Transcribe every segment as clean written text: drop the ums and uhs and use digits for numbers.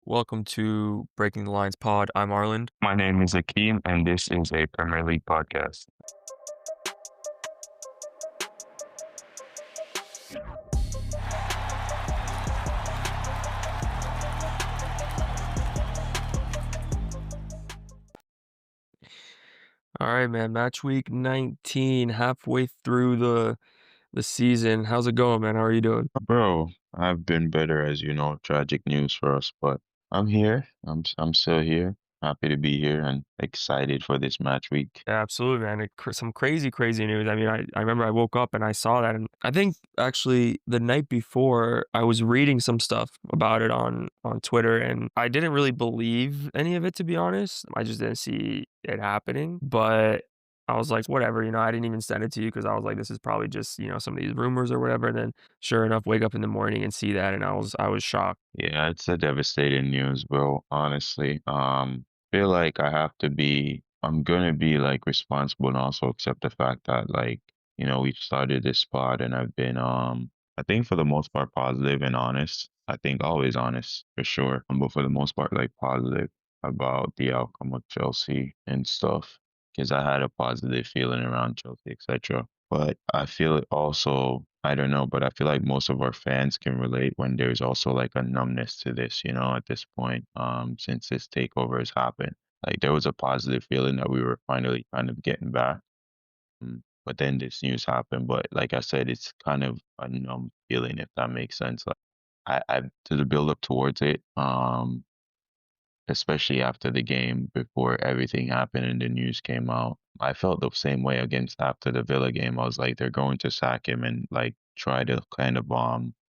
Welcome to Breaking the Lines Pod. I'm Arland. My name is Akeem, and this is a Premier League podcast. All right, man. Match week 19, halfway through the season. How's it going, man? How are you doing? Bro, I've been better, as you know. Tragic news for us, but I'm here. I'm still here. Happy to be here and excited for this match week. Yeah, absolutely, man. Some crazy, crazy news. I mean, I remember I woke up and I saw that, and I think actually the night before I was reading some stuff about it on Twitter, and I didn't really believe any of it, to be honest. I just didn't see it happening, but I was like, whatever, I didn't even send it to you because I was like, this is probably just some of these rumors or whatever. And then sure enough, wake up in the morning and see that, and I was shocked. Yeah, it's a devastating news, bro. Honestly, feel like I'm gonna be like responsible and also accept the fact that we've started this spot and I've been I think for the most part positive and honest. I think always honest for sure, but for the most part like positive about the outcome of Chelsea and stuff because I had a positive feeling around Chelsea, etc. But I feel it also, I don't know, but I feel like most of our fans can relate when there's also like a numbness to this, at this point, since this takeover has happened. Like there was a positive feeling that we were finally kind of getting back. But then this news happened. But like I said, it's kind of a numb feeling, if that makes sense. Like I to the build up towards it, especially after the game before everything happened and the news came out. I felt the same way against after the Villa game. I was like, they're going to sack him and like try to kind of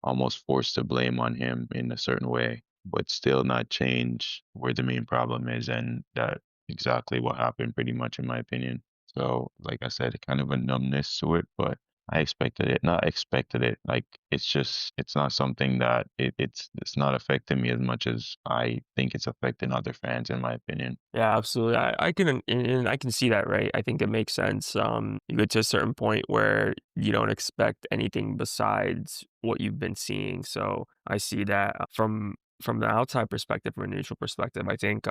almost force the blame on him in a certain way, but still not change where the main problem is, and that exactly what happened pretty much in my opinion. So like I said, kind of a numbness to it, but I expected it, not expected it. Like it's not something that it's not affecting me as much as I think it's affecting other fans, in my opinion. Yeah, absolutely. I can and I can see that, right? I think it makes sense. You get to a certain point where you don't expect anything besides what you've been seeing. So I see that from the outside perspective, from a neutral perspective. I think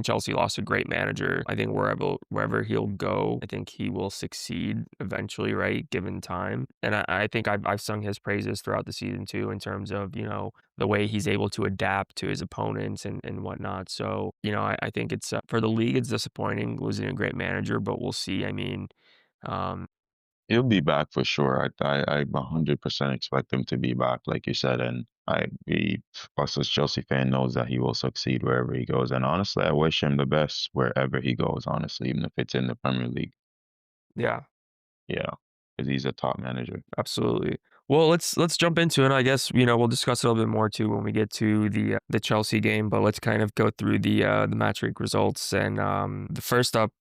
Chelsea lost a great manager. I think wherever he'll go, I think he will succeed eventually, right? Given time. And I think I've sung his praises throughout the season too, in terms of, the way he's able to adapt to his opponents and whatnot. So, I think it's for the league, it's disappointing losing a great manager, but we'll see. I mean, um, He'll be back for sure. I 100% expect him to be back, like you said, and us as Chelsea fan knows that he will succeed wherever he goes. And honestly, I wish him the best wherever he goes. Honestly, even if it's in the Premier League, yeah, yeah, because he's a top manager. absolutely. Well, let's jump into it. I guess we'll discuss it a little bit more too when we get to the Chelsea game. But let's kind of go through the match week results. And the first up,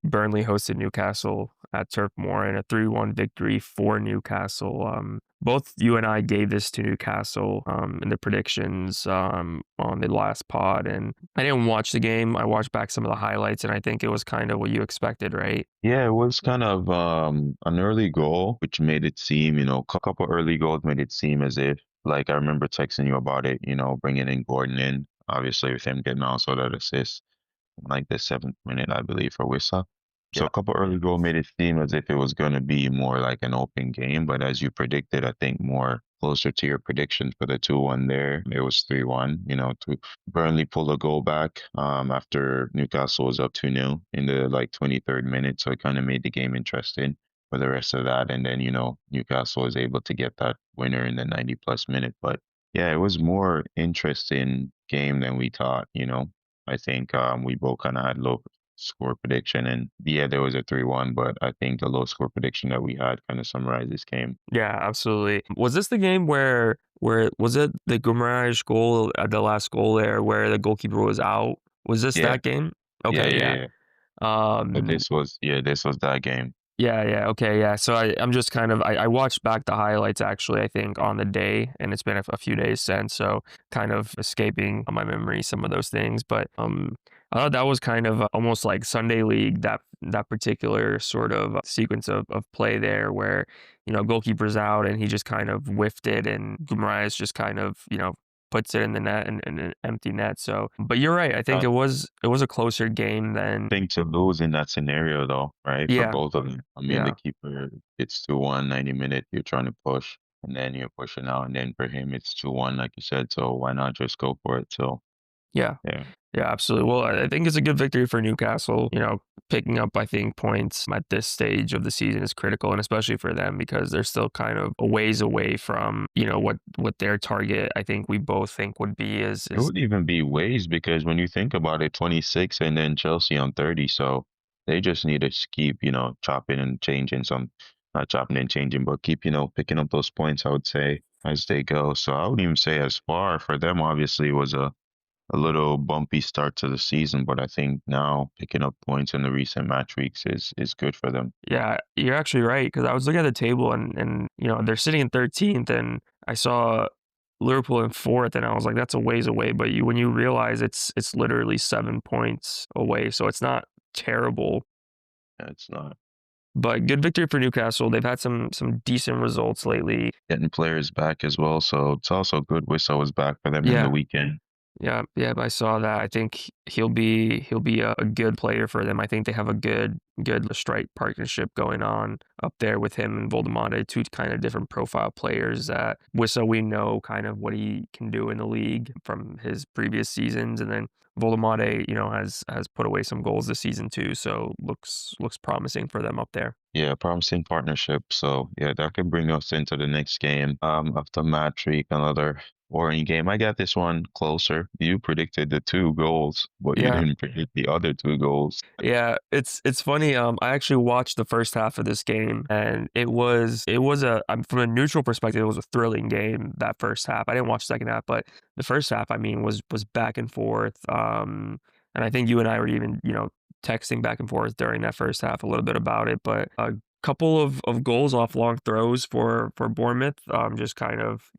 Burnley hosted Newcastle at Turf Moor in a 3-1 victory for Newcastle. Both you and I gave this to Newcastle in the predictions on the last pod, and I didn't watch the game. I watched back some of the highlights, and I think it was kind of what you expected, right? Yeah, it was kind of an early goal, which made it seem, a couple early goals made it seem as if, like I remember texting you about it, bringing in Gordon in, obviously with him getting also that assist, in, like the 7th minute, I believe, for Wissa. So Yeah. a couple early goal made it seem as if it was going to be more like an open game, but as you predicted, I think more closer to your predictions for the 2-1 there. It was 3-1, to Burnley pulled a goal back after Newcastle was up 2-0 in the like 23rd minute. So it kind of made the game interesting for the rest of that. And then, Newcastle was able to get that winner in the 90 plus minute. But yeah, it was more interesting game than we thought, I think we both kind of had low score prediction. And yeah, there was a 3-1, but I think the low score prediction that we had kind of summarized this game. Yeah, absolutely. Was this the game where was it the Gumarães goal at the last goal there where the goalkeeper was out? Was this Yeah, that game? yeah, Okay, yeah, yeah. yeah. But Um, this was that game. yeah, okay, yeah. So I'm just kind of I watched back the highlights actually, I think on the day, and it's been a few days since, so kind of escaping on my memory some of those things. But I thought that was kind of almost like Sunday League, that particular sort of sequence of play there where, goalkeeper's out and he just kind of whiffed it and Guimaraes just kind of, puts it in the net and an empty net. So, but you're right. I think Uh, it was a closer game than thing to lose in that scenario though, right? For yeah, both of them. I mean, the yeah, keeper, it's 2-1, 90 minute, you're trying to push, and then you're pushing out, and then for him, it's 2-1, like you said. So why not just go for it? So, yeah. yeah. Yeah, absolutely. Well, I think it's a good victory for Newcastle. Picking up, I think, points at this stage of the season is critical, and especially for them because they're still kind of a ways away from, what their target, I think we both think would be It is would even be ways because when you think about it, 26 and then Chelsea on 30. So they just need to keep, chopping and changing some, not chopping and changing, but keep, picking up those points, I would say, as they go. So I wouldn't even say as far for them, obviously, it was a little bumpy start to the season, but I think now picking up points in the recent match weeks is good for them. Yeah, you're actually right because I was looking at the table and they're sitting in 13th and I saw Liverpool in fourth and I was like, that's a ways away. But when you realize it's literally 7 points away, so it's not terrible. Yeah, it's not But good victory for Newcastle. They've had some decent results lately. getting players back as well. So it's also good Wissa was back for them in the Yeah, weekend. yeah, yeah. I saw that. I think he'll be a good player for them. I think they have a good strike partnership going on up there with him and Voldemade, two kind of different profile players. That Wissa, we know kind of what he can do in the league from his previous seasons, and then Voldemade, has put away some goals this season too. So looks promising for them up there. Yeah, promising partnership. So yeah, that could bring us into the next game. After match week, another boring game. I got this one closer. You predicted the 2 goals, but you Yeah. didn't predict the other 2 goals. Yeah, it's funny. I actually watched the first half of this game, and it was from a neutral perspective, it was a thrilling game. That first half, I didn't watch the second half, but the first half, I mean, was back and forth. And I think you and I were even texting back and forth during that first half a little bit about it. But a couple of goals off long throws for Bournemouth, just kind of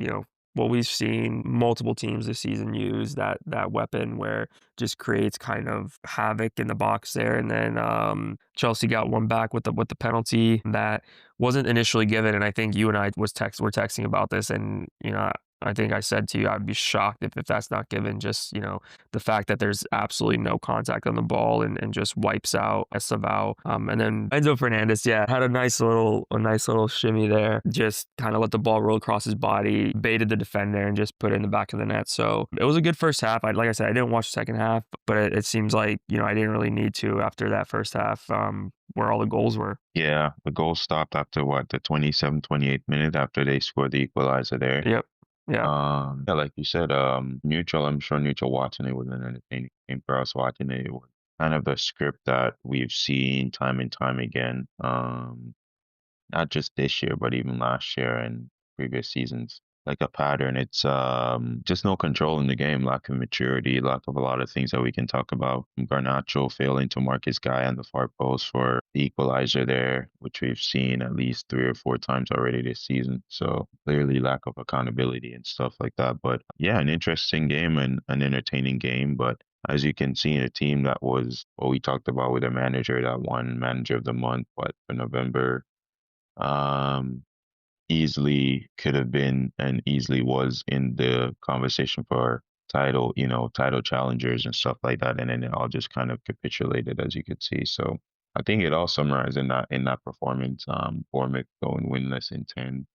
what we've seen multiple teams this season use that weapon where just creates kind of havoc in the box there. And then Chelsea got one back with the penalty that wasn't initially given. And I think you and I were texting about this, and I think I said to you I'd be shocked if that's not given. Just the fact that there's absolutely no contact on the ball and just wipes out Estevao. And then Enzo Fernandez, yeah, had a nice little shimmy there. Just kind of let the ball roll across his body, baited the defender, and just put it in the back of the net. So it was a good first half. Like I said, I didn't watch the second half, but it seems like I didn't really need to after that first half, where all the goals were. Yeah, the goal stopped after what, the 27th, 28th minute after they scored the equalizer there. Yep. Yeah. Yeah, like you said, neutral, I'm sure neutral watching it was an entertaining game for us watching it. It was kind of the script that we've seen time and time again. Not just this year, but even last year and previous seasons. Like a pattern. It's just no control in the game, lack of maturity, lack of a lot of things that we can talk about. Garnacho failing to mark his guy on the far post for the equalizer there, which we've seen at least 3 or 4 times already this season. So clearly lack of accountability and stuff like that. But yeah, an interesting game and an entertaining game. But as you can see, in a team that was what we talked about with a manager that won manager of the month, what, for November. Um, Easily could have been and easily was in the conversation for title, title challengers and stuff like that. And then it all just kind of capitulated, as you could see. So I think it all summarized in that performance. Bournemouth going winless in 10,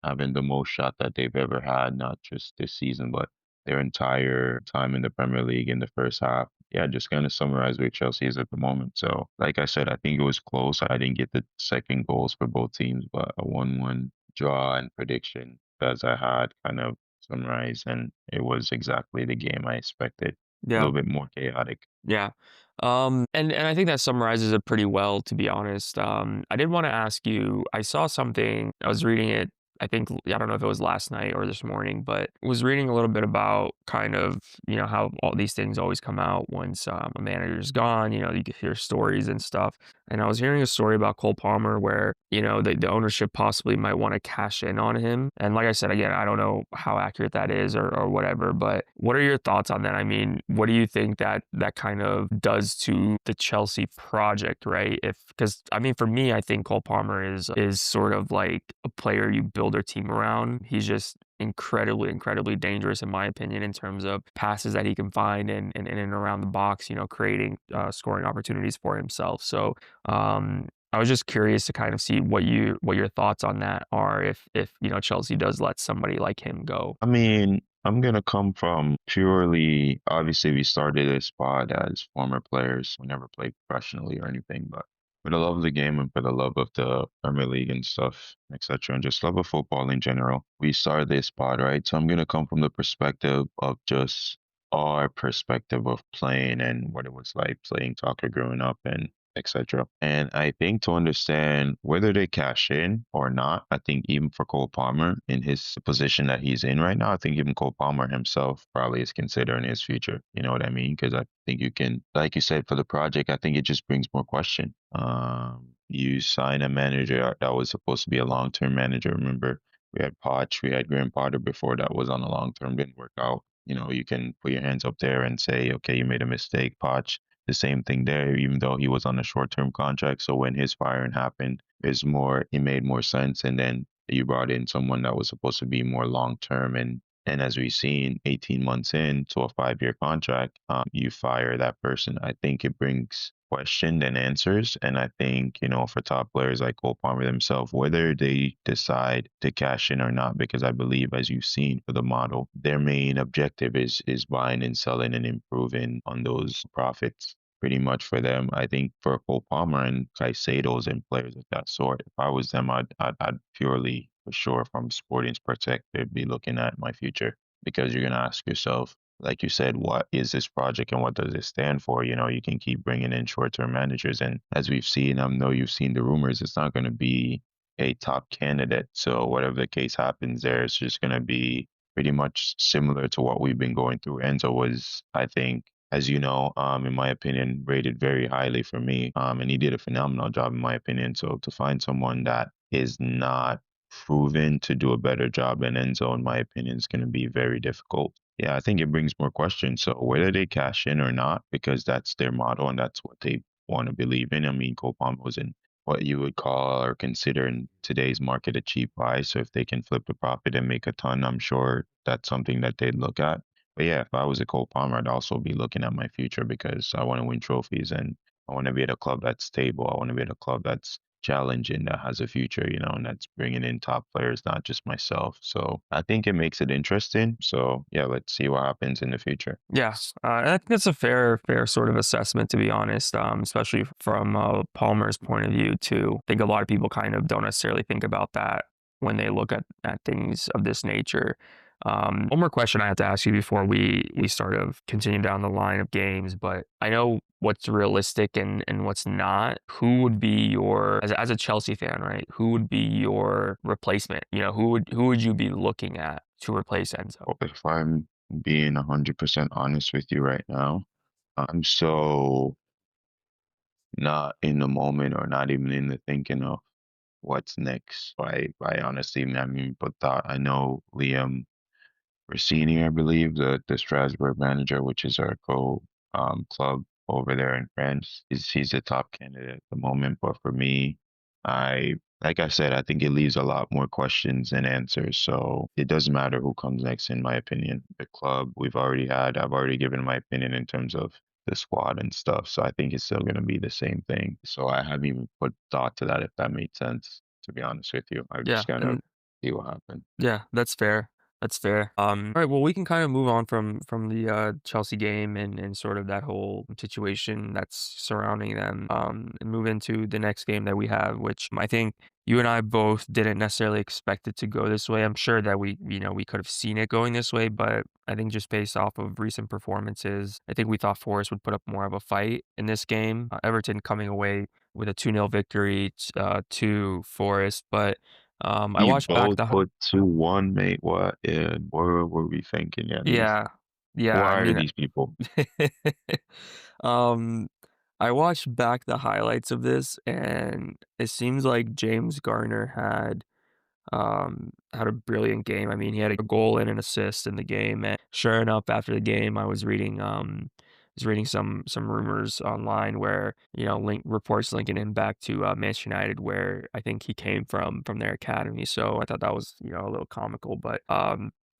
having the most shot that they've ever had, not just this season, but their entire time in the Premier League in the first half. Yeah, just kind of summarize where Chelsea is at the moment. So, like I said, I think it was close. I didn't get the second goals for both teams, but a 1-1 draw and prediction as I had kind of summarized, and it was exactly the game I expected. A Yeah. little bit more chaotic. Yeah. And I think that summarizes it pretty well, to be honest. I did want to ask you, I saw something, I was reading it, I think, I don't know if it was last night or this morning, but was reading a little bit about kind of, how all these things always come out once a manager's gone, you can hear stories and stuff. And I was hearing a story about Cole Palmer where, the ownership possibly might want to cash in on him. And like I said, again, I don't know how accurate that is or whatever, but what are your thoughts on that? I mean, what do you think that kind of does to the Chelsea project, right? Because I mean, for me, I think Cole Palmer is sort of like a player you build a team around. He's just incredibly, incredibly dangerous in my opinion in terms of passes that he can find and in and around the box, creating scoring opportunities for himself. So I was just curious to kind of see what your thoughts on that are if Chelsea does let somebody like him go. I mean, I'm gonna come from purely obviously we started this pod as former players. We never played professionally or anything, but for the love of the game and for the love of the Premier League and stuff, etc., and just love of football in general, we started this pod, right? So I'm gonna come from the perspective of just our perspective of playing and what it was like playing soccer growing up and etc. And I think to understand whether they cash in or not, I think even for Cole Palmer in his position that he's in right now, I think even Cole Palmer himself probably is considering his future. You know what I mean? Because I think you can, like you said, for the project, I think it just brings more question. You sign a manager that was supposed to be a long-term manager. Remember, we had Poch, we had Graham Potter before that was on a long term, didn't work out. You can put your hands up there and say, okay, you made a mistake, Poch the same thing there, even though he was on a short term contract. So when his firing happened, it made more sense. And then you brought in someone that was supposed to be more long term and as we've seen, 18 months into a 5-year contract, you fire that person. I think it brings question and answers. And I think, for top players like Cole Palmer themselves, whether they decide to cash in or not, because I believe, as you've seen for the model, their main objective is buying and selling and improving on those profits. Pretty much for them, I think for Cole Palmer and Caicedo's and players of that sort, if I was them, I'd purely for sure from sporting's perspective be looking at my future because you're gonna ask yourself, like you said, what is this project and what does it stand for? You can keep bringing in short-term managers, and as we've seen, I know you've seen the rumors. It's not going to be a top candidate. So whatever the case happens, there it's just going to be pretty much similar to what we've been going through. Enzo was, I think, as you know, in my opinion, rated very highly for me, and he did a phenomenal job in my opinion. So to find someone that is not proven to do a better job than Enzo, in my opinion, is going to be very difficult. Yeah, I think it brings more questions. So whether they cash in or not, because that's their model and that's what they want to believe in. I mean, Cole Palmer was in what you would call or consider in today's market a cheap buy. So if they can flip the profit and make a ton, I'm sure that's something that they'd look at. But yeah, if I was a Cole Palmer, I'd also be looking at my future because I want to win trophies and I want to be at a club that's stable. I want to be at a club that's challenging, that has a future, and that's bringing in top players, not just myself. So I think it makes it interesting. So yeah, let's see what happens in the future. Yeah, and I think that's a fair sort of assessment, to be honest, especially from Palmer's point of view, too. I think a lot of people kind of don't necessarily think about that when they look at things of this nature. One more question I have to ask you before we sort of continue down the line of games, but I know what's realistic and what's not. Who would be your, as a Chelsea fan, right? Who would be your replacement? Who would you be looking at to replace Enzo? If I'm being 100% honest with you right now, I'm so not in the moment or not even in the thinking of what's next. I honestly, I mean, but thought I know Liam Rossini, I believe, the Strasbourg manager, which is our club over there in France. He's the top candidate at the moment. But for me, like I said, I think it leaves a lot more questions than answers. So it doesn't matter who comes next, in my opinion. The club I've already given my opinion in terms of the squad and stuff. So I think it's still going to be the same thing. So I haven't even put thought to that, if that made sense, to be honest with you. I Yeah, just kind of and see what happens. yeah, that's fair. That's fair. All right. Well, we can kind of move on from the Chelsea game and sort of that whole situation that's surrounding them. And move into the next game that we have, which I think you and I both didn't necessarily expect it to go this way. I'm sure that we could have seen it going this way, but I think just based off of recent performances, I think we thought Forrest would put up more of a fight in this game. Everton coming away with a 2-0 victory to Forest, but I You watched back both the put 2-1, mate. What? Yeah. What were we thinking? Yeah, Yeah. Yeah, who I are mean, these people? um, I watched back the highlights of this, and it seems like James Garner had a brilliant game. I mean, he had a goal and an assist in the game, and sure enough, after the game, I was reading, was reading some rumors online where, reports linking him back to, Manchester United, where I think he came from their academy, so I thought that was, a little comical, but,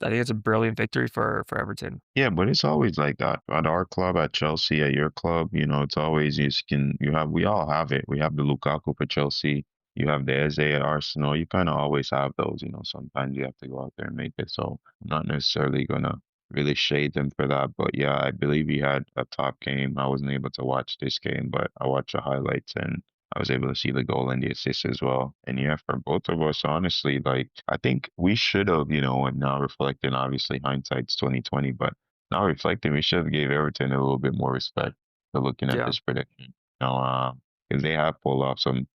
I think it's a brilliant victory for Everton. Yeah, but it's always like that. At our club, at Chelsea, at your club, it's always we all have it. We have the Lukaku for Chelsea. You have the Eze at Arsenal. You kind of always have those. Sometimes you have to go out there and make it. So I'm not necessarily gonna really shade them for that. But yeah, I believe he had a top game. I wasn't able to watch this game, but I watched the highlights and I was able to see the goal and the assist as well. And yeah, for both of us, honestly, like I think we should have, and now reflecting, obviously hindsight's 2020, but now reflecting, we should have gave Everton a little bit more respect for looking at Yeah. this prediction. Because they have pulled off some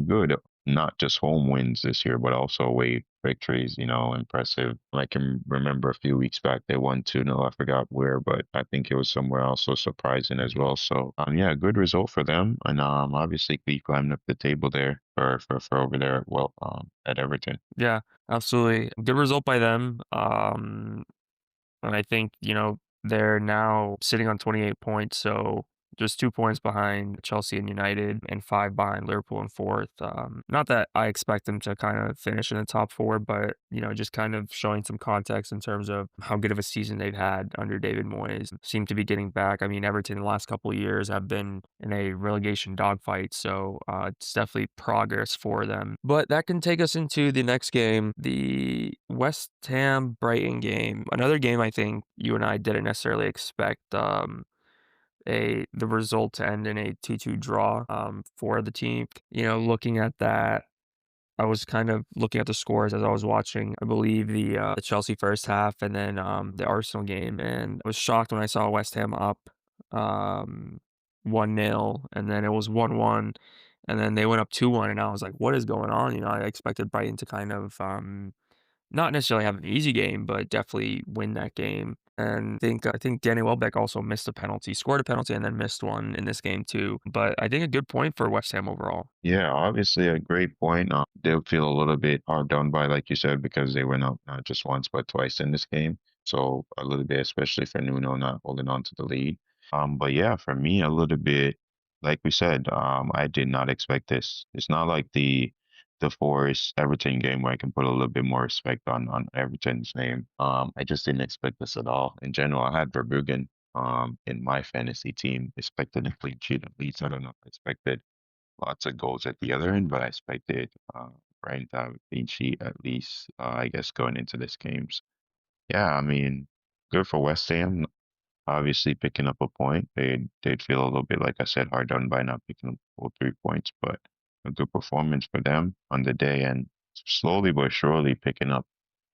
good, not just home wins this year, but also away victories. Impressive. I can remember a few weeks back they won 2-0. I forgot where, but I think it was somewhere also surprising as well. So yeah, good result for them, and obviously we climbed up the table there for over there at Everton. Yeah, absolutely. Good result by them. And I think, they're now sitting on 28 points, so just 2 points behind Chelsea and United and 5 behind Liverpool in 4th. Not that I expect them to kind of finish in the top 4, but, just kind of showing some context in terms of how good of a season they've had under David Moyes. Seem to be getting back. I mean, Everton in the last couple of years have been in a relegation dogfight, so it's definitely progress for them. But that can take us into the next game, the West Ham Brighton game. Another game I think you and I didn't necessarily expect a the result to end in a 2-2 draw for the team. Looking at that, I was kind of looking at the scores as I was watching, I believe the Chelsea first half and then the Arsenal game, and I was shocked when I saw West Ham up um 1-0, and then it was 1-1, and then they went up 2-1, and I was like, what is going on? I expected Brighton to kind of not necessarily have an easy game, but definitely win that game. And I think Danny Welbeck also missed a penalty, scored a penalty, and then missed one in this game too. But I think a good point for West Ham overall. Yeah, obviously a great point. They'll feel a little bit hard done by, like you said, because they went up not just once but twice in this game. So a little bit, especially for Nuno not holding on to the lead. But yeah, for me, a little bit, like we said, I did not expect this. It's not like the Forest Everton game where I can put a little bit more respect on Everton's name. I just didn't expect this at all. In general, I had Verbruggen in my fantasy team, expected a clean sheet at least. I don't know if I expected lots of goals at the other end, but I expected Brighton to have a clean sheet at least, I guess, going into this games. Yeah, I mean, good for West Ham. Obviously, picking up a point. They'd feel a little bit, like I said, hard done by not picking up all 3 points, but a good performance for them on the day and slowly but surely picking up,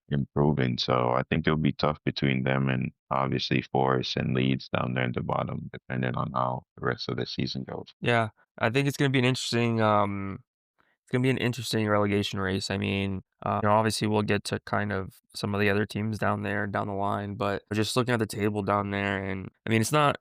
improving. So I think it'll be tough between them and obviously Forest and Leeds down there at the bottom, depending on how the rest of the season goes. Yeah, I think it's gonna be an interesting relegation race. I mean, obviously we'll get to kind of some of the other teams down there down the line, but just looking at the table down there, and I mean, it's not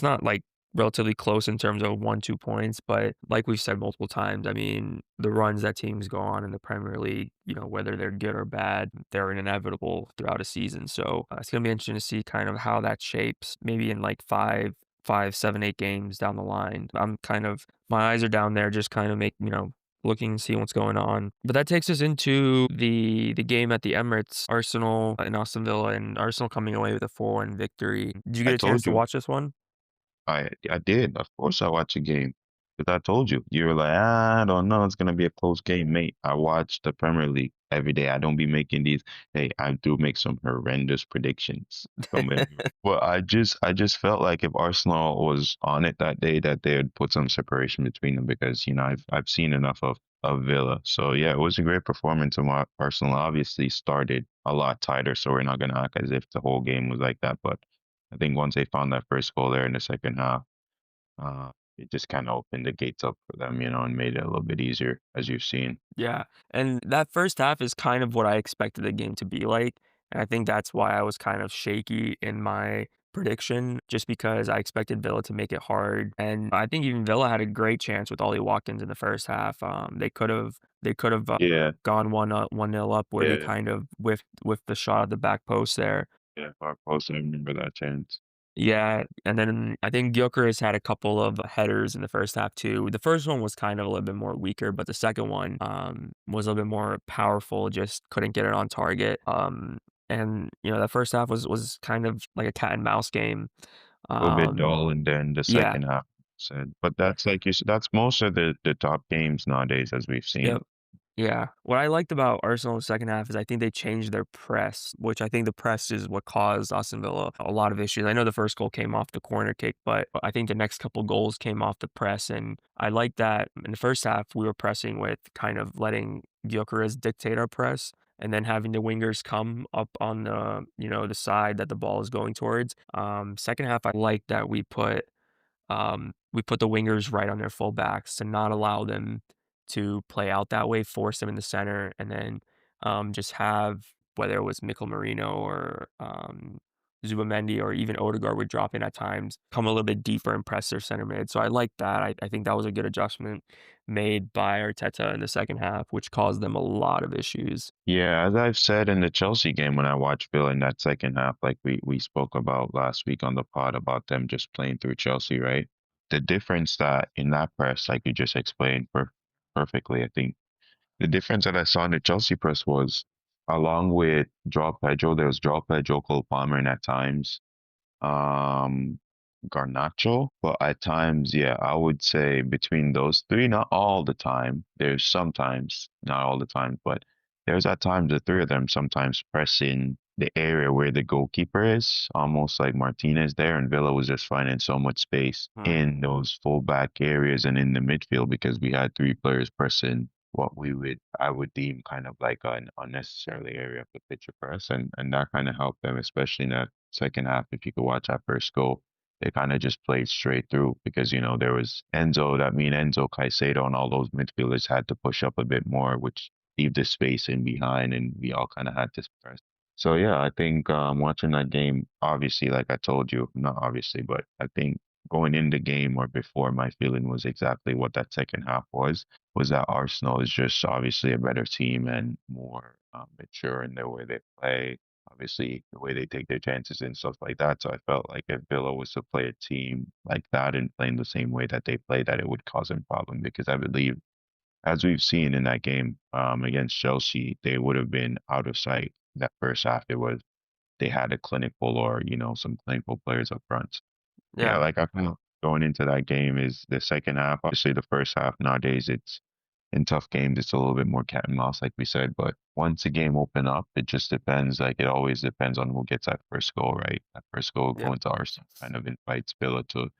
like relatively close in terms of 1, 2 points, but like we've said multiple times, I mean, the runs that teams go on in the Premier League, whether they're good or bad, they're inevitable throughout a season. So it's gonna be interesting to see kind of how that shapes, maybe in like 5, 5, 7, 8 games down the line. My eyes are down there, just kind of looking and seeing what's going on. But that takes us into the game at the Emirates, Arsenal and Aston Villa, and Arsenal coming away with a 4-1 victory. Did you I get a chance told to you. watch this one? I did. Of course, I watch a game because I told you. You were like, I don't know. It's gonna be a close game, mate. I watch the Premier League every day. I don't be making these. Hey, I do make some horrendous predictions. Don't get me wrong. But I just felt like if Arsenal was on it that day, that they would put some separation between them because I've seen enough of Villa. So yeah, it was a great performance. And Arsenal obviously started a lot tighter, so we're not gonna act as if the whole game was like that, but. I think once they found that first goal there in the second half, it just kind of opened the gates up for them, and made it a little bit easier, as you've seen. Yeah, and that first half is kind of what I expected the game to be like, and I think that's why I was kind of shaky in my prediction, just because I expected Villa to make it hard, and I think even Villa had a great chance with Ollie Watkins in the first half. They could have Yeah, gone 1-0 up where they yeah, kind of whiffed the shot at the back post there. yeah. Far post, I remember that chance. Yeah, and then I think Gyökeres had a couple of headers in the first half too. The first one was kind of a little bit more weaker, but the second one was a little bit more powerful. Just couldn't get it on target. And the first half was kind of like a cat and mouse game. A little bit Um, dull, and then the yeah, second half said. But that's like you said, that's most of the top games nowadays, as we've yep. seen. Yeah. What I liked about Arsenal in the second half is I think they changed their press, which I think the press is what caused Aston Villa a lot of issues. I know the first goal came off the corner kick, but I think the next couple goals came off the press. And I like that in the first half, we were pressing with kind of letting Gyökeres dictate our press and then having the wingers come up on the side that the ball is going towards. Second half, I like that we put the wingers right on their fullbacks to not allow them to play out that way, force them in the center, and then just have whether it was Mikel Merino or Zubamendi or even Odegaard would drop in at times, come a little bit deeper and press their center mid. So I like that. I think that was a good adjustment made by Arteta in the second half, which caused them a lot of issues. Yeah, as I've said in the Chelsea game when I watched Villa in that second half, like we spoke about last week on the pod about them just playing through Chelsea, right? The difference that in that press, like you just explained perfectly, I think the difference that I saw in the Chelsea press was along with Joao Pedro, there was Joao Pedro, Cole Palmer, and at times um Garnacho, but at times, yeah, I would say between those three, not all the time. There's sometimes, not all the time, but there's at times the three of them sometimes pressing the area where the goalkeeper is, almost like Martinez there, and Villa was just finding so much space Hmm. in those fullback areas and in the midfield because we had three players pressing what I would deem kind of like an unnecessarily area of the pitch for us, and that kind of helped them, especially in that second half. If you could watch that first goal, they kind of just played straight through because there was Enzo, Caicedo, and all those midfielders had to push up a bit more, which leave the space in behind, and we all kind of had to press. So yeah, I think watching that game, obviously, like I told you, not obviously, but I think going in the game or before, my feeling was exactly what that second half was that Arsenal is just obviously a better team and more mature in the way they play, obviously the way they take their chances and stuff like that. So I felt like if Villa was to play a team like that and playing the same way that they play, that it would cause them problem because I believe, as we've seen in that game against Chelsea, they would have been out of sight that first half. It was they had a clinical or some clinical players up front. Yeah, Yeah. like I felt going into that game is the second half. Obviously, the first half nowadays it's in tough games, it's a little bit more cat and mouse, like we said. But once the game open up, it just depends. Like it always depends on who gets that first goal, right? That first goal Yep. going to Arsenal kind of invites Villa to.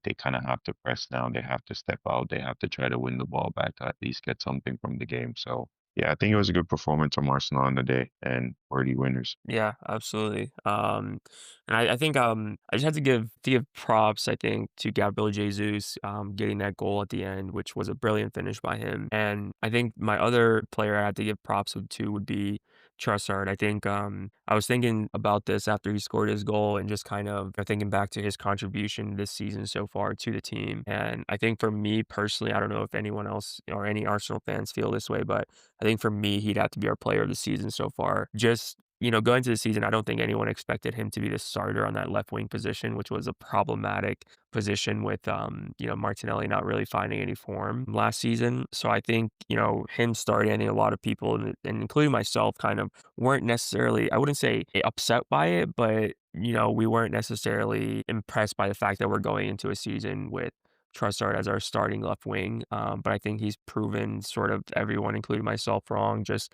They kind of have to press down. They have to step out. They have to try to win the ball back to at least get something from the game. So yeah, I think it was a good performance from Arsenal on the day and worthy winners. Yeah, absolutely. And I think I just have to give props, I think, to Gabriel Jesus getting that goal at the end, which was a brilliant finish by him. And I think my other player I had to give props to would be Trossard. I think I was thinking about this after he scored his goal and just kind of thinking back to his contribution this season so far to the team. And I think for me personally, I don't know if anyone else or any Arsenal fans feel this way, but I think for me, he'd have to be our player of the season so far. Just going into the season, I don't think anyone expected him to be the starter on that left wing position, which was a problematic position with Martinelli not really finding any form last season. So I think him starting, I think a lot of people and including myself kind of weren't necessarily, I wouldn't say upset by it, but we weren't necessarily impressed by the fact that we're going into a season with Trossard as our starting left wing. But I think he's proven sort of everyone, including myself, wrong. Just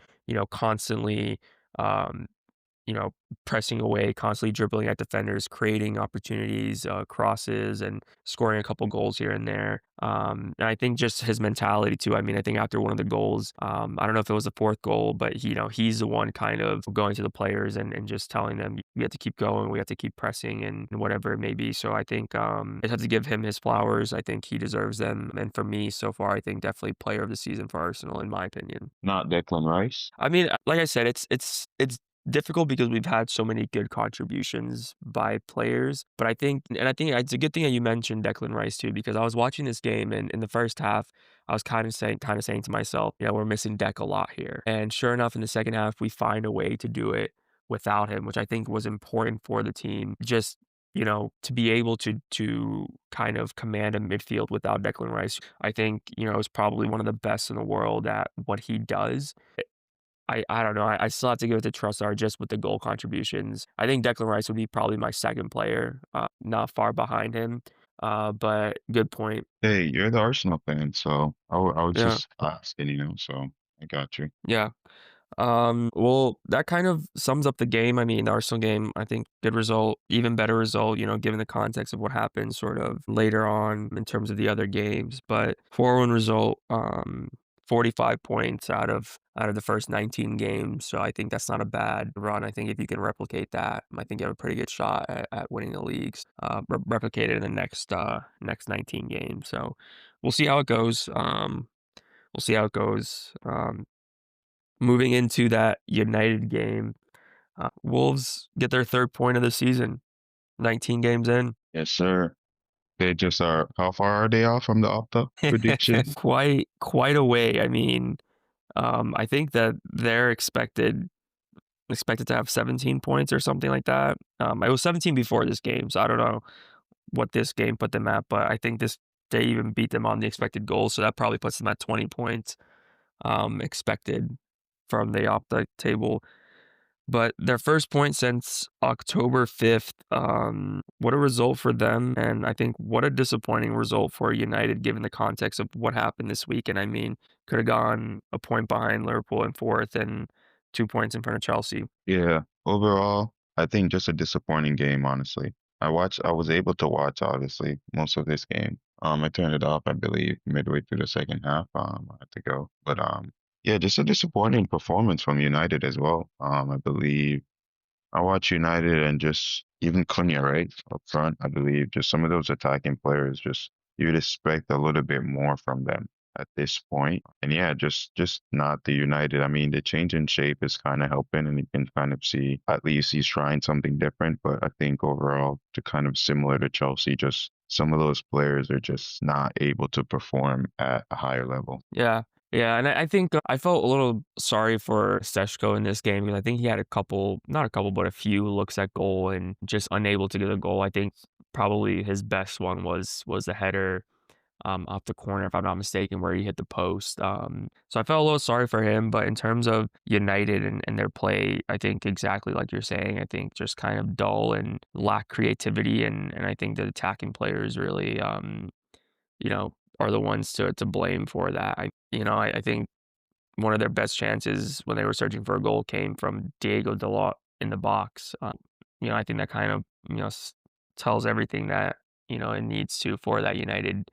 constantly. Um, you know, pressing away, constantly dribbling at defenders, creating opportunities, crosses, and scoring a couple goals here and there. And I think just his mentality too. I mean, I think after one of the goals, I don't know if it was the fourth goal, but he's the one kind of going to the players and just telling them we have to keep going, we have to keep pressing, and whatever it may be. So I think I have to give him his flowers. I think he deserves them. And for me, so far, I think definitely player of the season for Arsenal, in my opinion. Not Declan Rice. I mean, like I said, it's difficult because we've had so many good contributions by players, but I think it's a good thing that you mentioned Declan Rice too, because I was watching this game and in the first half, I was kind of saying to myself, we're missing Deck a lot here. And sure enough, in the second half, we find a way to do it without him, which I think was important for the team. Just to be able to kind of command a midfield without Declan Rice, I think, is probably one of the best in the world at what he does. I don't know. I still have to give it to Trossard just with the goal contributions. I think Declan Rice would be probably my second player, not far behind him. But good point. Hey, you're the Arsenal fan, so I was Yeah, just asking, so I got you. yeah. Well, that kind of sums up the game. I mean, the Arsenal game, I think good result, even better result, given the context of what happened sort of later on in terms of the other games. But 4-1 result, 45 points out of the first 19 games. So I think that's not a bad run. I think if you can replicate that, I think you have a pretty good shot at winning the leagues. Replicate it in the next 19 games. So we'll see how it goes. We'll see how it goes. Moving into that United game, Wolves get their 3rd point of the season, 19 games in. Yes, sir. They just are. How far are they off from the Opta prediction? Quite a way. I mean, I think that they're expected to have 17 points or something like that. It was 17 before this game, so I don't know what this game put them at, but I think they even beat them on the expected goals, so that probably puts them at 20 points, expected from the Opta table. But their first point since October 5th, what a result for them, and I think what a disappointing result for United given the context of what happened this week. And I mean, could have gone a point behind Liverpool in 4th and 2 points in front of Chelsea. Yeah. Overall, I think just a disappointing game, honestly. I was able to watch obviously most of this game. I turned it off, I believe, midway through the second half. I had to go. But yeah, just a disappointing performance from United as well. I believe I watch United and just even Cunha, right? Up front, I believe just some of those attacking players, just you'd expect a little bit more from them at this point. And yeah, just not the United. I mean, the change in shape is kind of helping, and you can kind of see at least he's trying something different. But I think overall, to kind of similar to Chelsea, just some of those players are just not able to perform at a higher level. Yeah. Yeah, and I think I felt a little sorry for Steshko in this game because I think he had not a couple, but a few looks at goal and just unable to get a goal. I think probably his best one was the header off the corner, if I'm not mistaken, where he hit the post. So I felt a little sorry for him, but in terms of United and their play, I think exactly like you're saying, I think just kind of dull and lack creativity, and I think the attacking players really, are the ones to blame for that. I think one of their best chances when they were searching for a goal came from Diego Dalot in the box. I think that kind of tells everything that it needs to for that United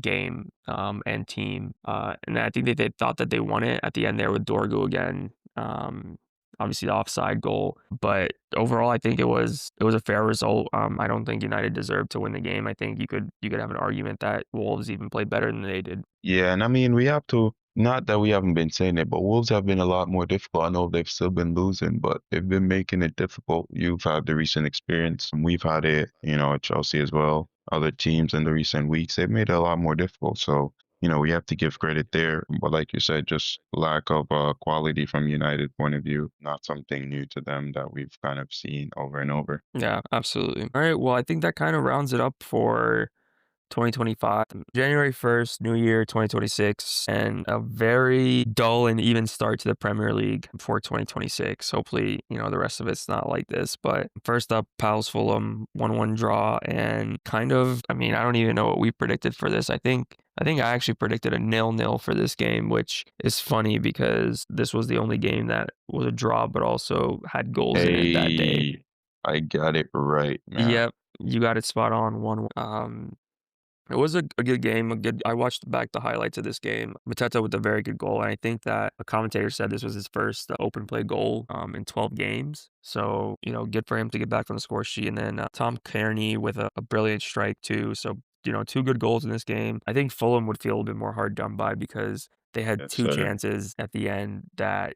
game, and team. And I think they thought that they won it at the end there with Dorgu again. Obviously the offside goal, but overall I think it was a fair result. I don't think United deserved to win the game. I think you could have an argument that Wolves even played better than they did. Yeah, and I mean, we have to, not that we haven't been saying it, but Wolves have been a lot more difficult. I know they've still been losing, but they've been making it difficult. You've had the recent experience, and we've had it, at Chelsea as well. Other teams in the recent weeks, they've made it a lot more difficult. So, we have to give credit there. But like you said, just lack of quality from United point of view, not something new to them that we've kind of seen over and over. Yeah, absolutely. All right, well, I think that kind of rounds it up for 2025. January 1st, New Year 2026, and a very dull and even start to the Premier League for 2026. Hopefully, the rest of it's not like this. But first up, Pals Fulham, 1-1 draw, and kind of, I mean, I don't even know what we predicted for this. I think I actually predicted a 0-0 for this game, which is funny because this was the only game that was a draw, but also had goals in it that day. Hey, I got it right, man. Yep, you got it spot on. One. It was a good game. I watched back the highlights of this game. Mateta with a very good goal, and I think that a commentator said this was his first open play goal in 12 games. So good for him to get back from the score sheet. And then Tom Kearney with a brilliant strike too. So 2 good goals in this game. I think Fulham would feel a bit more hard done by because they had Yes, 2 sir. chances at the end that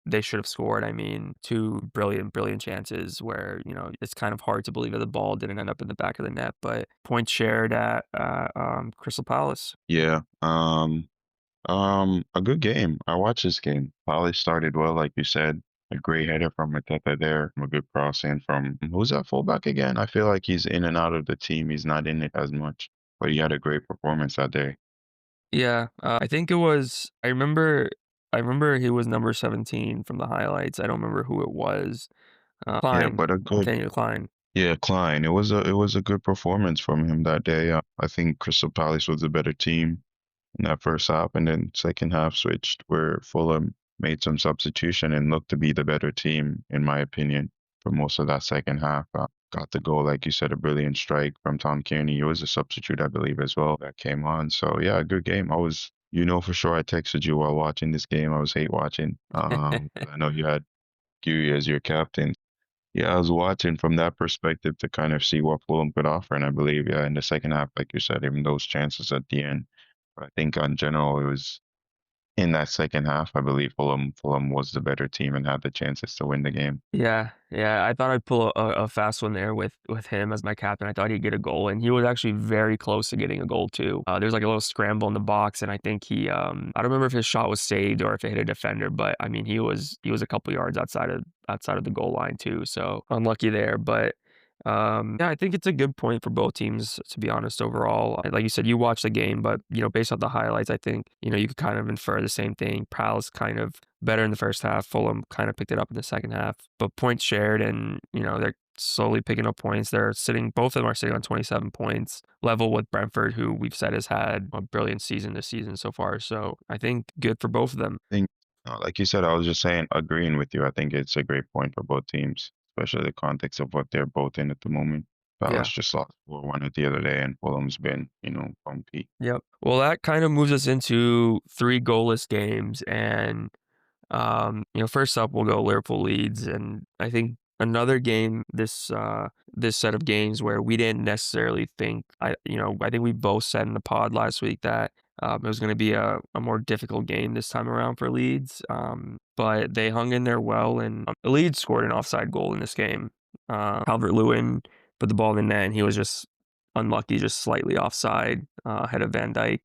they should have scored. I mean, 2 brilliant chances where, it's kind of hard to believe that the ball didn't end up in the back of the net, but points shared at Crystal Palace. Yeah. A good game. I watched this game. Palace started well, like you said. A great header from Mateta there, a good crossing from who's that fullback again? I feel like he's in and out of the team. He's not in it as much, but he had a great performance that day. Yeah, I think it was I remember he was number 17 from the highlights. I don't remember who it was. Yeah, Klein, but a good Nathaniel Klein. yeah, Klein. It was a good performance from him that day. I think Crystal Palace was a better team in that first half, and then second half switched where Fulham made some substitution and looked to be the better team, in my opinion, for most of that second half. Got the goal, like you said, a brilliant strike from Tom Kearney. He was a substitute, I believe, as well, that came on. So yeah, a good game. For sure, I texted you while watching this game. I was hate watching. 'Cause I know you had Guy as your captain. Yeah, I was watching from that perspective to kind of see what Fulham could offer, and I believe, yeah, in the second half, like you said, even those chances at the end. But I think in general, it was in that second half, I believe Fulham was the better team and had the chances to win the game. Yeah, yeah, I thought I'd pull a fast one there with him as my captain. I thought he'd get a goal, and he was actually very close to getting a goal too. There's like a little scramble in the box, and I think I don't remember if his shot was saved or if it hit a defender, but I mean he was a couple yards outside of the goal line too, so unlucky there. But yeah, I think it's a good point for both teams, to be honest, overall. Like you said, you watched the game, but based on the highlights, I think you could kind of infer the same thing. Palace kind of better in the first half. Fulham kind of picked it up in the second half, but points shared, and they're slowly picking up points. Both of them are sitting on 27 points, level with Brentford, who we've said has had a brilliant season this season so far. So I think good for both of them. I think, like you said, I was just saying, agreeing with you. I think it's a great point for both teams, especially the context of what they're both in at the moment. Palace Yeah. just lost 4-1 at the other day, and Fulham's been, bumpy. Yep. Well, that kind of moves us into three goalless games, and first up we'll go Liverpool Leeds, and I think another game this set of games where we didn't necessarily think I think we both said in the pod last week that it was going to be a more difficult game this time around for Leeds, but they hung in there well, and Leeds scored an offside goal in this game. Calvert-Lewin put the ball in the net, and he was just unlucky, just slightly offside ahead of Van Dijk.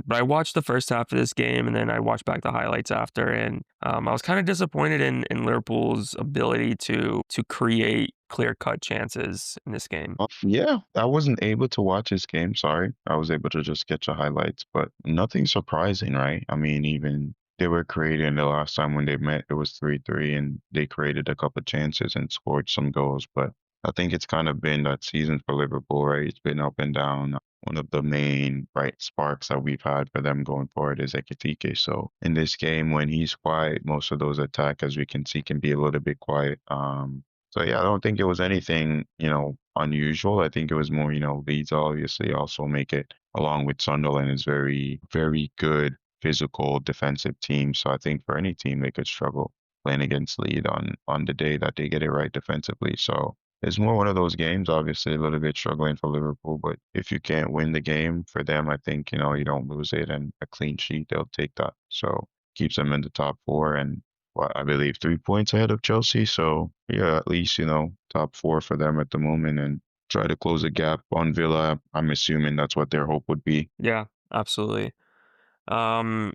But I watched the first half of this game, and then I watched back the highlights after, and I was kind of disappointed in Liverpool's ability to create clear-cut chances in this game. Yeah, I wasn't able to watch this game. Sorry, I was able to just catch the highlights, but nothing surprising, right? I mean, even they were creating the last time when they met, it was 3-3, and they created a couple of chances and scored some goals. But I think it's kind of been that season for Liverpool, right? It's been up and down. One of the main bright sparks that we've had for them going forward is Ekitike. So in this game, when he's quiet, most of those attacks, as we can see, can be a little bit quiet. So yeah, I don't think it was anything, unusual. I think it was more, Leeds obviously also make it along with Sunderland is very, very good physical defensive team. So I think for any team they could struggle playing against Leeds on the day that they get it right defensively. So it's more one of those games, obviously a little bit struggling for Liverpool, but if you can't win the game for them, I think, you don't lose it and a clean sheet, they'll take that. So keeps them in the top four and what I believe 3 points ahead of Chelsea. So yeah, at least, top four for them at the moment and try to close the gap on Villa. I'm assuming that's what their hope would be. Yeah, absolutely. Um,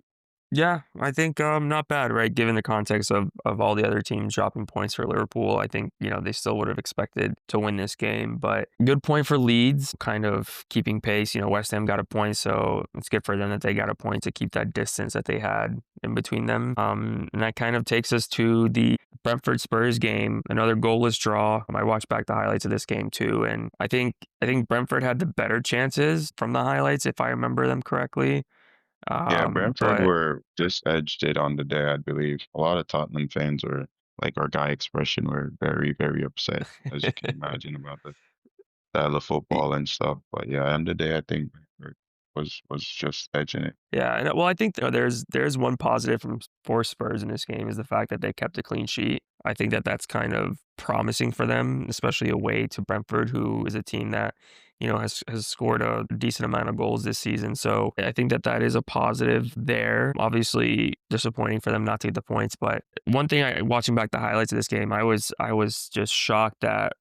yeah, I think not bad, right? Given the context of all the other teams dropping points for Liverpool, I think they still would have expected to win this game. But good point for Leeds, kind of keeping pace. West Ham got a point, so it's good for them that they got a point to keep that distance that they had in between them. And that kind of takes us to the Brentford Spurs game, another goalless draw. I watched back the highlights of this game too, and I think Brentford had the better chances from the highlights, if I remember them correctly. Yeah, Brentford But were just edged it on the day, I believe. A lot of Tottenham fans were like our guy expression were very, very upset, as you can imagine, about the style of football and stuff. But yeah, end of the day, I think Brentford was just edging it. yeah, and well, I think there's one positive for Spurs in this game is the fact that they kept a clean sheet. I think that that's kind of promising for them, especially away to Brentford, who is a team that has scored a decent amount of goals this season. So I think that that is a positive there. Obviously, disappointing for them not to get the points, but one thing watching back the highlights of this game, I was just shocked that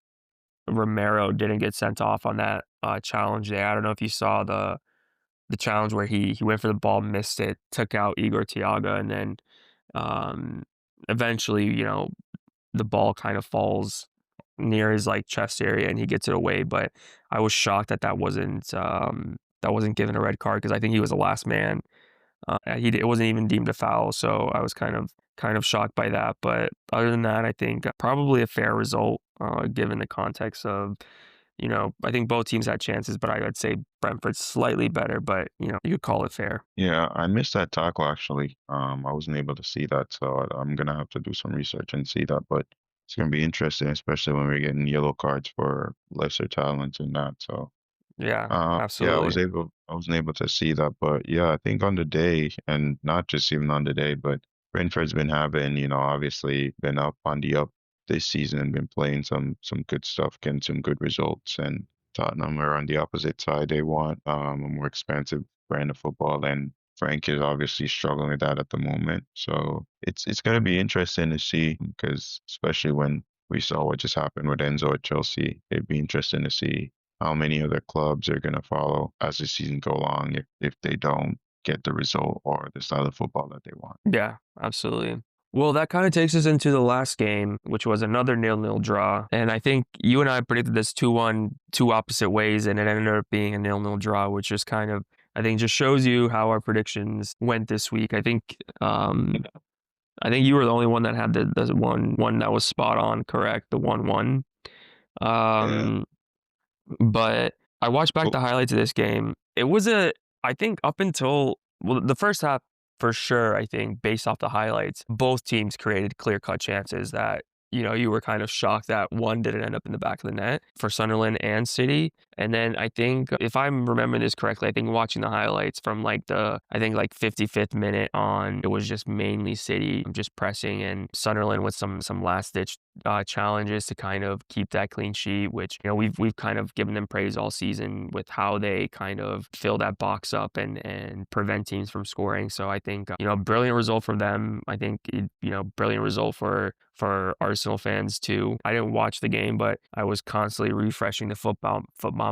Romero didn't get sent off on that challenge there. I don't know if you saw the challenge where he went for the ball, missed it, took out Igor Tiaga, and then um, eventually, the ball kind of falls near his like chest area and he gets it away. But I was shocked that that wasn't given a red card because I think he was the last man. It wasn't even deemed a foul, so I was kind of shocked by that. But other than that, I think probably a fair result given the context of I think both teams had chances, but I would say Brentford's slightly better. But you could call it fair. Yeah, I missed that tackle actually. I wasn't able to see that, so I'm gonna have to do some research and see that. But it's gonna be interesting, especially when we're getting yellow cards for lesser talents and that. So Yeah, yeah, absolutely. I wasn't able to see that, but yeah, I think on the day, and not just even on the day, but Brentford's been having, obviously been up on the up this season and been playing some good stuff, getting some good results. And Tottenham are on the opposite side. They want a more expensive brand of football, and Frank is obviously struggling with that at the moment. So it's going to be interesting to see because especially when we saw what just happened with Enzo at Chelsea, it'd be interesting to see how many other clubs are going to follow as the season go along if they don't get the result or the style of football that they want. Yeah, absolutely. Well, that kind of takes us into the last game, which was another nil-nil draw. And I think you and I predicted this 2-1, two opposite ways, and it ended up being a nil-nil draw, which just kind of, I think, just shows you how our predictions went this week. I think you were the only one that had the one that was spot on, correct, the 1-1. Yeah. Um, but I watched back Oh, the highlights of this game. I think up until, well, the first half, for sure, I think, based off the highlights, both teams created clear cut chances that, you were kind of shocked that one didn't end up in the back of the net for Sunderland and City. And then I think, if I'm remembering this correctly, I think watching the highlights from I think like 55th minute on, it was just mainly City just pressing and Sunderland with some last ditch challenges to kind of keep that clean sheet, which we've kind of given them praise all season with how they kind of fill that box up and prevent teams from scoring. So I think brilliant result for them. I think brilliant result for Arsenal fans too. I didn't watch the game, but I was constantly refreshing the football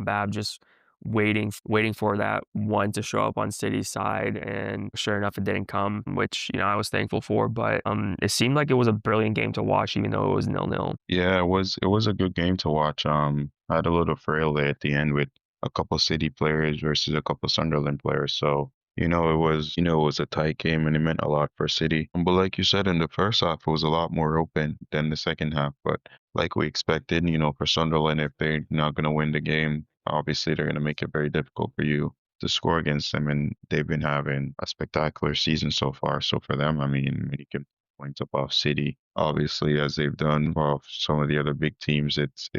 app, just waiting for that one to show up on City's side, and sure enough, it didn't come, which I was thankful for. But it seemed like it was a brilliant game to watch, even though it was 0-0. yeah, it was a good game to watch. I had a little thrill there at the end with a couple City players versus a couple Sunderland players. So, it was a tight game and it meant a lot for City. But like you said, in the first half, it was a lot more open than the second half. But like we expected, for Sunderland, if they're not going to win the game, obviously they're going to make it very difficult for you to score against them. And they've been having a spectacular season so far. So for them, I mean, when you can points above City, obviously, as they've done well some of the other big teams. It's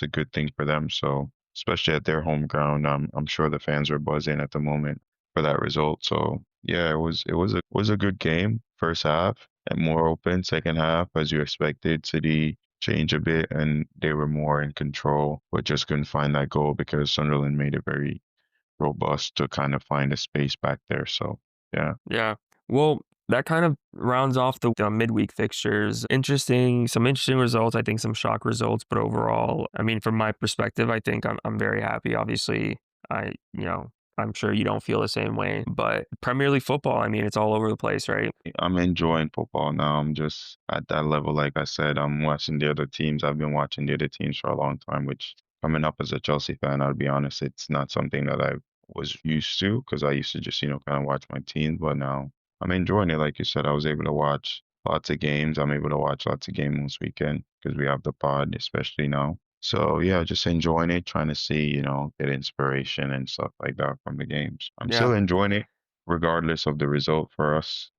a good thing for them. So especially at their home ground, I'm sure the fans are buzzing at the moment for that result. So yeah, it was a good game first half and more open second half as you expected. City change a bit and they were more in control, but just couldn't find that goal because Sunderland made it very robust to kind of find a space back there. So yeah. Yeah. Well, that kind of rounds off the midweek fixtures. Some interesting results. I think some shock results, but overall, I mean, from my perspective, I think I'm very happy. Obviously, I you know I'm sure you don't feel the same way, but Premier League football, I mean, it's all over the place, right? I'm enjoying football now. I'm just at that level. Like I said, I'm watching the other teams. I've been watching the other teams for a long time, which coming up as a Chelsea fan, I'll be honest, it's not something that I was used to because I used to just, kind of watch my teams. But now I'm enjoying it. Like you said, I was able to watch lots of games. I'm able to watch lots of games this weekend because we have the pod, especially now. So yeah, just enjoying it, trying to see, get inspiration and stuff like that from the games. I'm Yeah. still enjoying it regardless of the result for us.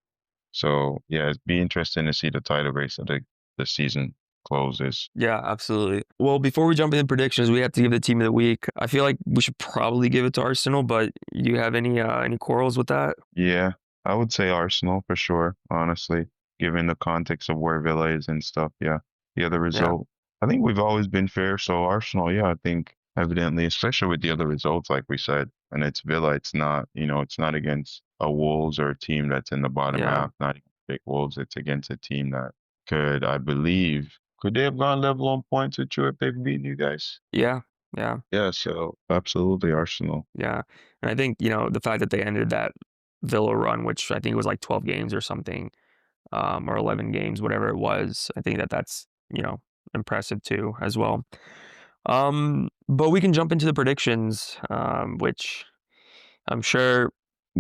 So yeah, it'd be interesting to see the title race of the season closes. Yeah, absolutely. Well, before we jump into predictions, we have to give the team of the week. I feel like we should probably give it to Arsenal, but you have any quarrels with that? Yeah, I would say Arsenal for sure, honestly, given the context of where Villa is and stuff. Yeah. The other Yeah. result, I think we've always been fair. So Arsenal, yeah, I think evidently, especially with the other results, like we said, and it's Villa, it's not against a Wolves or a team that's in the bottom Yeah. half, not against big Wolves. It's against a team that I believe, could they have gone level on points with you if they've beaten you guys? Yeah. Yeah. Yeah, so absolutely Arsenal. Yeah. And I think, the fact that they ended that Villa run, which I think was like 12 games or something, or 11 games, whatever it was, I think that's you know, impressive too as well. But we can jump into the predictions, which I'm sure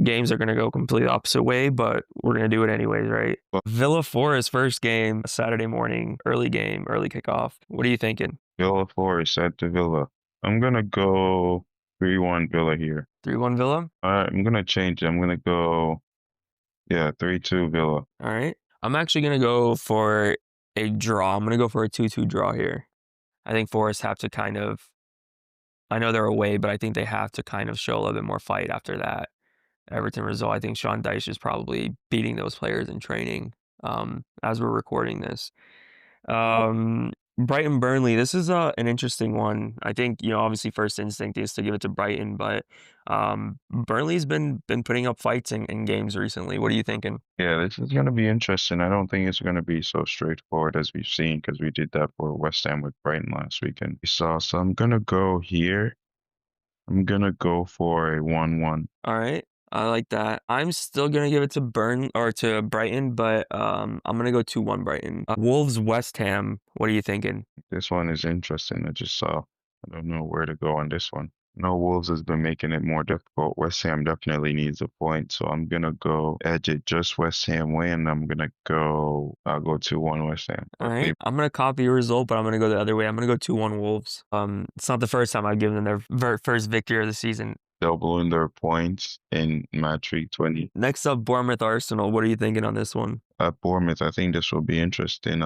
games are going to go completely opposite way, but we're going to do it anyways, right? But Villa Forest first game, Saturday morning, early game, early kickoff. What are you thinking? Villa Forest at the Villa. I'm gonna go 3-1 Villa here. 3-1 Villa? I'm gonna change it. I'm gonna go, yeah, 3-2 Villa. All right. I'm actually going to go for a draw. I'm going to go for a 2-2 draw here. I think Forest have to kind of, I know they're away, but I think they have to kind of show a little bit more fight after that Everton result. I think Sean Dyche is probably beating those players in training as we're recording this. Brighton Burnley. This is an interesting one. I think obviously first instinct is to give it to Brighton, but Burnley's been putting up fights in games recently. What are you thinking? Yeah, this is gonna be interesting. I don't think it's gonna be so straightforward as we've seen because we did that for West Ham with Brighton last weekend. We saw, so I'm gonna go here. I'm gonna go for a 1-1. All right. I like that. I'm still gonna give it to to Brighton, but I'm gonna go 2-1 Brighton. Wolves West Ham. What are you thinking? This one is interesting. I just saw. I don't know where to go on this one. No, Wolves has been making it more difficult. West Ham definitely needs a point, so I'm gonna go edge it just West Ham win. I'll go 2-1 West Ham. All right. I'm gonna copy your result, but I'm gonna go the other way. I'm gonna go 2-1 Wolves. It's not the first time I've given them their first victory of the season. Doubling their points in match week 20 Next up, Bournemouth Arsenal. What are you thinking on this one? at Bournemouth. I think this will be interesting.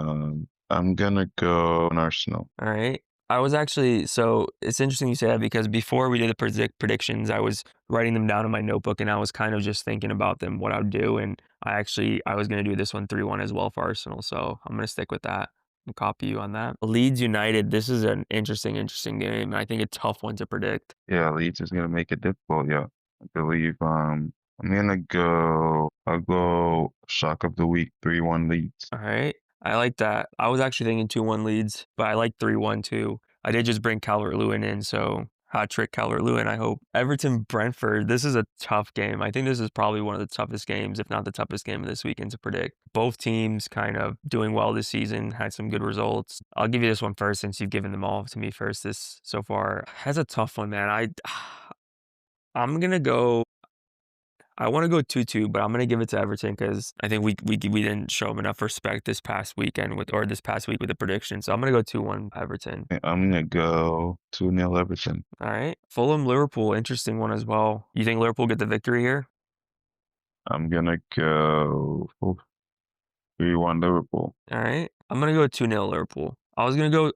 I'm gonna go on Arsenal. All right. So it's interesting you say that because before we did the predictions, I was writing them down in my notebook and I was kind of just thinking about them, what I would do. And I was going to do this one 3-1 as well for Arsenal. So I'm going to stick with that and copy you on that. Leeds United. This is an interesting game. I think a tough one to predict. Yeah, Leeds is gonna make it difficult. Yeah, I believe. I'll go shock of the week 3-1 Leeds. All right. I like that. I was actually thinking 2-1 Leeds, but I like 3-1 too. I did just bring Calvert-Lewin in, so hat trick Calvert-Lewin, I hope. Everton Brentford. This is a tough game. I think this is probably one of the toughest games, if not the toughest game of this weekend to predict. Both teams kind of doing well this season, had some good results. I'll give you this one first since you've given them all to me first this so far. That's a tough one, man. I'm gonna go. I want to go 2-2, but I'm going to give it to Everton because I think we didn't show them enough respect this past weekend this past week with the prediction. So I'm going to go 2-1 Everton. I'm gonna go 2-0 Everton. All right. Fulham Liverpool, interesting one as well. You think Liverpool get the victory here? I'm gonna go 3-1 Liverpool. All right. I'm going to go 2-0 Liverpool. I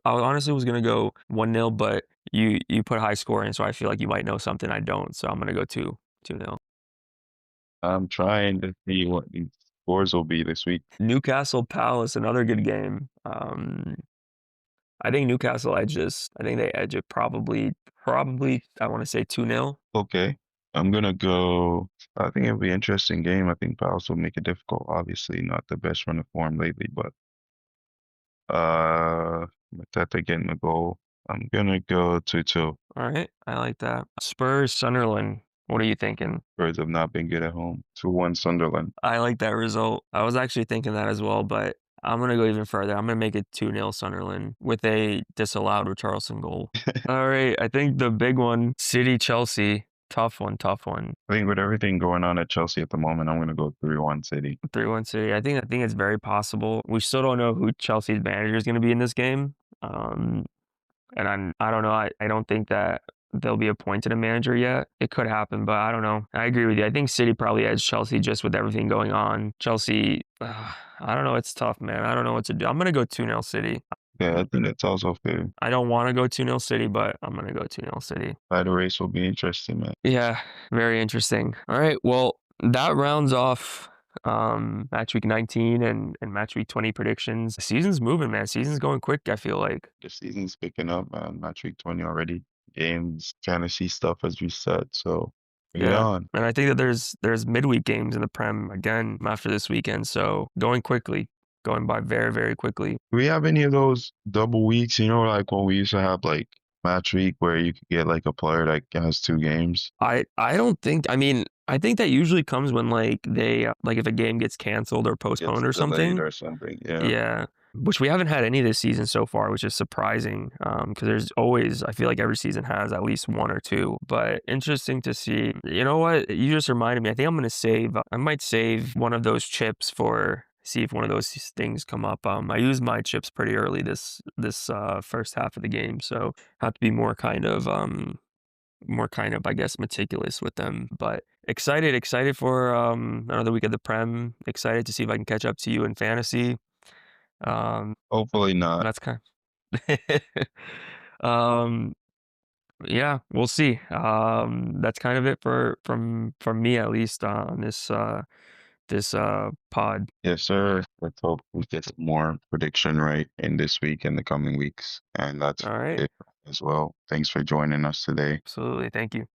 honestly was going to go 1-0, but you put high score in, so I feel like you might know something I don't. So I'm going to go 2-0. I'm trying to see what these scores will be this week. Newcastle Palace, another good game. I think Newcastle edges. I think they edge it probably. I want to say 2-0. Okay. I think it'll be an interesting game. I think Palace will make it difficult. Obviously, not the best run of form lately, but with that they getting the goal. I'm gonna go 2-2. All right, I like that. Spurs Sunderland. What are you thinking? Spurs have not been good at home. 2-1 Sunderland. I like that result. I was actually thinking that as well, but I'm going to go even further. I'm going to make it 2-0 Sunderland with a disallowed Richarlison goal. All right, I think the big one, City Chelsea. Tough one. I think with everything going on at Chelsea at the moment, I'm gonna go 3-1 City. 3-1 City. I think it's very possible. We still don't know who Chelsea's manager is going to be in this game. And I don't know. I don't think that they'll be appointed a manager yet. It could happen, but I don't know. I agree with you. I think City probably edged Chelsea just with everything going on. Chelsea, I don't know. It's tough, man. I don't know what to do. I'm going to go 2-0 City. Yeah, I think that's also fair. I don't want to go 2-0 City, but I'm going to go 2-0 City. Title race will be interesting, man. Yeah, very interesting. All right, well, that rounds off match week 19 and match week 20 predictions. The season's moving, man. Season's going quick, I feel like. The season's picking up, man. Match week 20 already. Games, fantasy stuff, as we said. So bring it on. And I think that there's midweek games in the Prem again after this weekend. So going by very, very quickly. Do we have any of those double weeks? Like when we used to have like match week where you could get like a player that has 2 games. I don't think. I mean, I think that usually comes when like they like if a game gets canceled or postponed or something. Or something. Yeah. Yeah. which we haven't had any this season so far, which is surprising. Because there's always, I feel like every season has at least one or two. But interesting to see. You know what? You just reminded me. I think I'm gonna save. I might save one of those chips for see if one of those things come up. I used my chips pretty early this first half of the game, so have to be more kind of, I guess, meticulous with them. But excited for another week of the Prem. Excited to see if I can catch up to you in fantasy. Um, Hopefully not. that's kind um, yeah, we'll see. That's kind of it from me at least on this pod. Yes, sir. Let's hope we get some more prediction right in this week and the coming weeks. And that's All right, it as well. Thanks for joining us today. absolutely. Thank you.